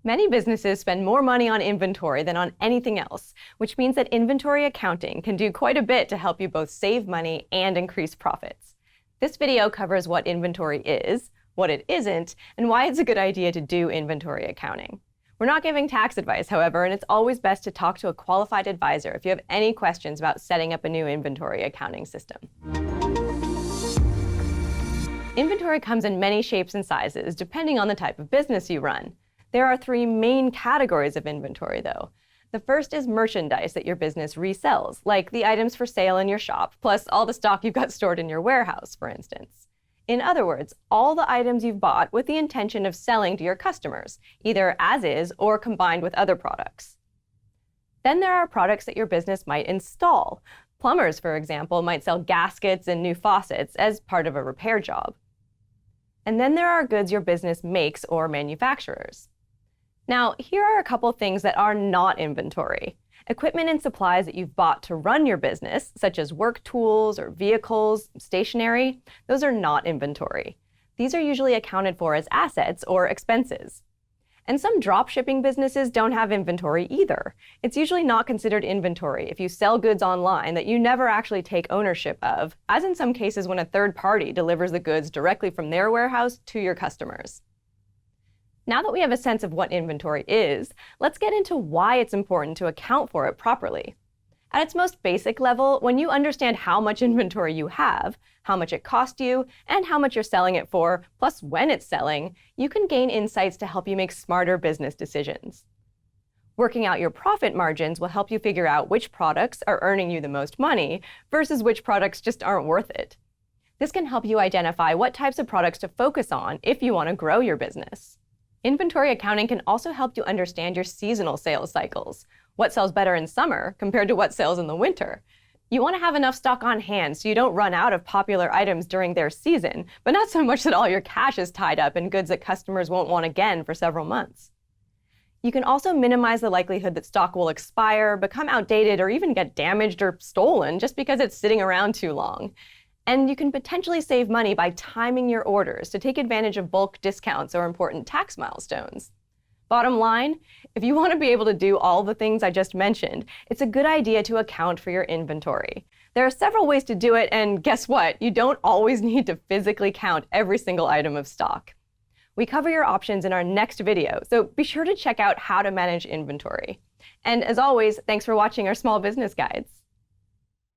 Many businesses spend more money on inventory than on anything else, which means that inventory accounting can do quite a bit to help you both save money and increase profits. This video covers what inventory is, what it isn't, and why it's a good idea to do inventory accounting. We're not giving tax advice, however, and it's always best to talk to a qualified advisor if you have any questions about setting up a new inventory accounting system. Inventory comes in many shapes and sizes, depending on the type of business you run. There are three main categories of inventory, though. The first is merchandise that your business resells, like the items for sale in your shop, plus all the stock you've got stored in your warehouse, for instance. In other words, all the items you've bought with the intention of selling to your customers, either as is or combined with other products. Then there are products that your business might install. Plumbers, for example, might sell gaskets and new faucets as part of a repair job. And then there are goods your business makes or manufactures. Now, here are a couple things that are not inventory. Equipment and supplies that you've bought to run your business, such as work tools or vehicles, stationery, those are not inventory. These are usually accounted for as assets or expenses. And some drop shipping businesses don't have inventory either. It's usually not considered inventory if you sell goods online that you never actually take ownership of, as in some cases when a third party delivers the goods directly from their warehouse to your customers. Now that we have a sense of what inventory is, let's get into why it's important to account for it properly. At its most basic level, when you understand how much inventory you have, how much it cost you, and how much you're selling it for, plus when it's selling, you can gain insights to help you make smarter business decisions. Working out your profit margins will help you figure out which products are earning you the most money versus which products just aren't worth it. This can help you identify what types of products to focus on if you want to grow your business. Inventory accounting can also help you understand your seasonal sales cycles. What sells better in summer compared to what sells in the winter? You want to have enough stock on hand so you don't run out of popular items during their season, but not so much that all your cash is tied up in goods that customers won't want again for several months. You can also minimize the likelihood that stock will expire, become outdated, or even get damaged or stolen just because it's sitting around too long. And you can potentially save money by timing your orders to take advantage of bulk discounts or important tax milestones. Bottom line, if you want to be able to do all the things I just mentioned, it's a good idea to account for your inventory. There are several ways to do it, and guess what? You don't always need to physically count every single item of stock. We cover your options in our next video, so be sure to check out how to manage inventory. And as always, thanks for watching our small business guides.